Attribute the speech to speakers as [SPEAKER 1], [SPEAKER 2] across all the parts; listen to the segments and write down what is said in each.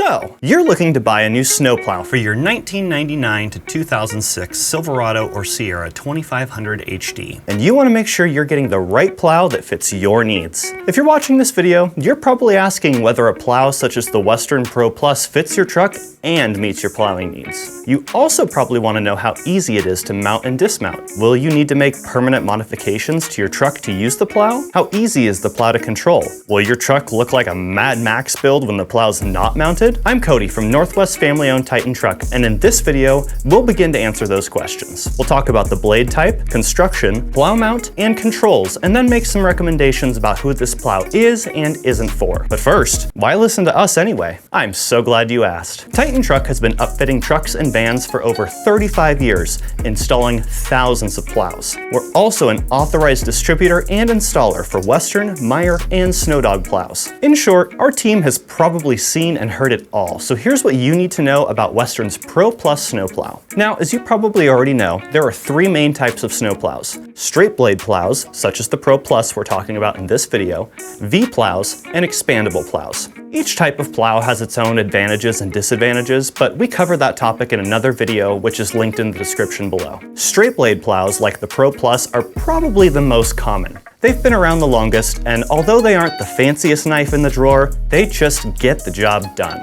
[SPEAKER 1] So, you're looking to buy a new snowplow for your 1999 to 2006 Silverado or Sierra 2500 HD, and you want to make sure you're getting the right plow that fits your needs. If you're watching this video, you're probably asking whether a plow such as the Western Pro Plus fits your truck and meets your plowing needs. You also probably want to know how easy it is to mount and dismount. Will you need to make permanent modifications to your truck to use the plow? How easy is the plow to control? Will your truck look like a Mad Max build when the plow's not mounted? I'm Cody from Northwest family-owned Titan Truck, and in this video, we'll begin to answer those questions. We'll talk about the blade type, construction, plow mount, and controls, and then make some recommendations about who this plow is and isn't for. But first, why listen to us anyway? I'm so glad you asked. Titan Truck has been upfitting trucks and vans for over 35 years, installing thousands of plows. We're also an authorized distributor and installer for Western, Meyer, and SnowDogg plows. In short, our team has probably seen and heard it all, so here's what you need to know about Western's Pro Plus snowplow. Now, as you probably already know, there are three main types of snowplows: straight blade plows, such as the Pro Plus we're talking about in this video, V plows, and expandable plows. Each type of plow has its own advantages and disadvantages, but we cover that topic in another video, which is linked in the description below. Straight blade plows, like the Pro Plus, are probably the most common. They've been around the longest, and although they aren't the fanciest knife in the drawer, they just get the job done.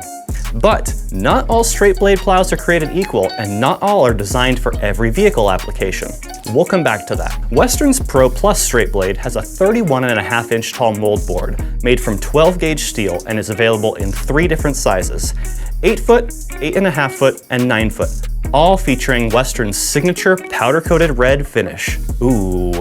[SPEAKER 1] But not all straight blade plows are created equal, and not all are designed for every vehicle application. We'll come back to that. Western's Pro Plus straight blade has a 31.5-inch tall mold board made from 12 gauge steel and is available in three different sizes: 8 foot, 8.5 foot, and 9 foot, all featuring Western's signature powder-coated red finish. Ooh,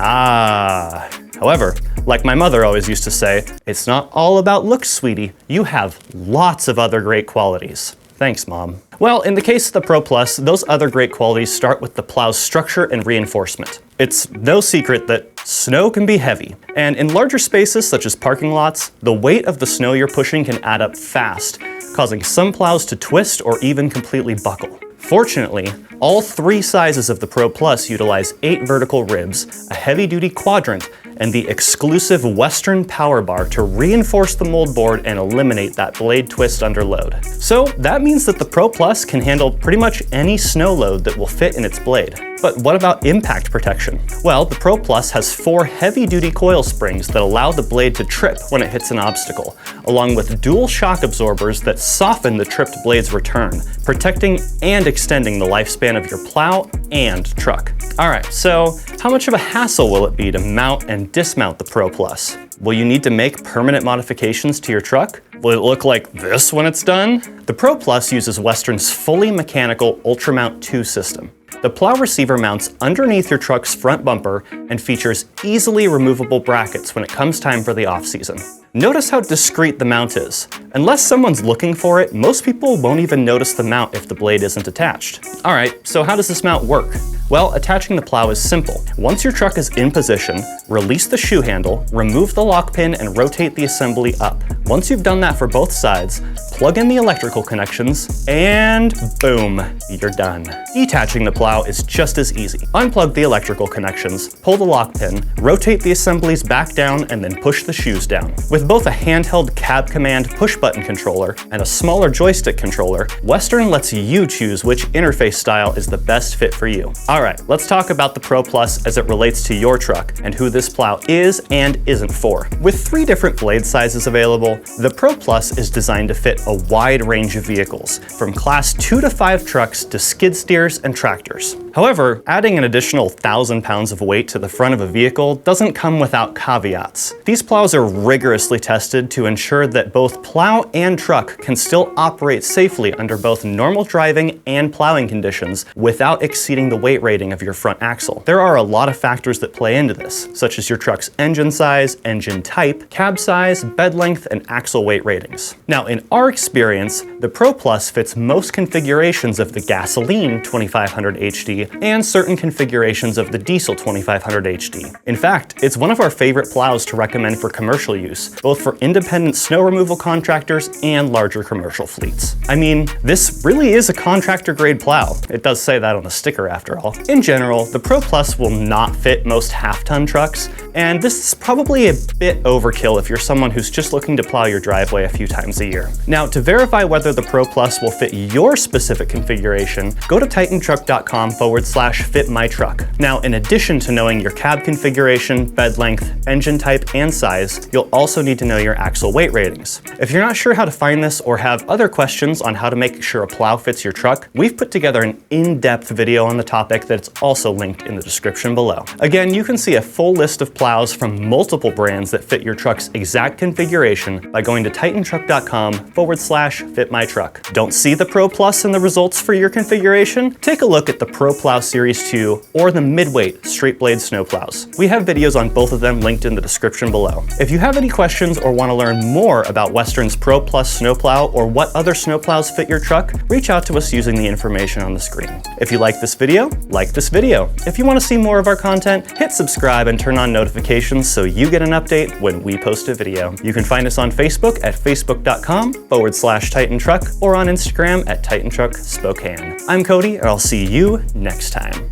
[SPEAKER 1] ah. However, like my mother always used to say, it's not all about looks, sweetie. You have lots of other great qualities. Thanks, Mom. Well, in the case of the Pro Plus, those other great qualities start with the plow's structure and reinforcement. It's no secret that snow can be heavy, and in larger spaces such as parking lots, the weight of the snow you're pushing can add up fast, causing some plows to twist or even completely buckle. Fortunately, all three sizes of the Pro Plus utilize 8 vertical ribs, a heavy-duty quadrant, and the exclusive Western power bar to reinforce the mold board and eliminate that blade twist under load. So that means that the Pro Plus can handle pretty much any snow load that will fit in its blade. But what about impact protection? Well, the Pro Plus has 4 heavy-duty coil springs that allow the blade to trip when it hits an obstacle, along with dual shock absorbers that soften the tripped blade's return, protecting and extending the lifespan of your plow and truck. All right, so how much of a hassle will it be to mount and dismount the Pro Plus? Will you need to make permanent modifications to your truck? Will it look like this when it's done? The Pro Plus uses Western's fully mechanical UltraMount 2 system. The plow receiver mounts underneath your truck's front bumper and features easily removable brackets when it comes time for the off-season. Notice how discreet the mount is. Unless someone's looking for it, most people won't even notice the mount if the blade isn't attached. All right, so how does this mount work? Well, attaching the plow is simple. Once your truck is in position, release the shoe handle, remove the lock pin, and rotate the assembly up. Once you've done that for both sides, plug in the electrical connections, and boom, you're done. Detaching the plow is just as easy. Unplug the electrical connections, pull the lock pin, rotate the assemblies back down, and then push the shoes down. With both a handheld cab command push-button controller and a smaller joystick controller, Western lets you choose which interface style is the best fit for you. All right, let's talk about the Pro Plus as it relates to your truck and who this plow is and isn't for. With 3 different blade sizes available, the Pro Plus is designed to fit a wide range of vehicles, from class 2 to 5 trucks to skid steers and tractors. However, adding an additional 1,000 pounds of weight to the front of a vehicle doesn't come without caveats. These plows are rigorously tested to ensure that both plow and truck can still operate safely under both normal driving and plowing conditions without exceeding the weight rating of your front axle. There are a lot of factors that play into this, such as your truck's engine size, engine type, cab size, bed length, and axle weight ratings. Now, in our experience, the Pro Plus fits most configurations of the gasoline 2500 HD and certain configurations of the diesel 2500 HD. In fact, it's one of our favorite plows to recommend for commercial use, both for independent snow removal contractors and larger commercial fleets. I mean, this really is a contractor grade plow. It does say that on the sticker after all. plow. In general, the Pro Plus will not fit most half-ton trucks, and this is probably a bit overkill if you're someone who's just looking to plow your driveway a few times a year. Now, to verify whether the Pro Plus will fit your specific configuration, go to titantruck.com/fitmytruck. Now, in addition to knowing your cab configuration, bed length, engine type, and size, you'll also need to know your axle weight ratings. If you're not sure how to find this or have other questions on how to make sure a plow fits your truck, we've put together an in-depth video on the topic that's also linked in the description below. Again, you can see a full list of plows from multiple brands that fit your truck's exact configuration by going to titantruck.com/fitmytruck. Don't see the Pro Plus in the results for your configuration? Take a look at the Pro Plow Series 2 or the mid-weight straight blade snowplows. We have videos on both of them linked in the description below. If you have any questions or want to learn more about Western's Pro Plus Snowplow or what other snowplows fit your truck, reach out to us using the information on the screen. If you like this video, like this video. If you want to see more of our content, hit subscribe and turn on notifications so you get an update when we post a video. You can find us on Facebook at facebook.com/TitanTruck or on Instagram at TitanTruck Spokane. I'm Cody, and I'll see you next time.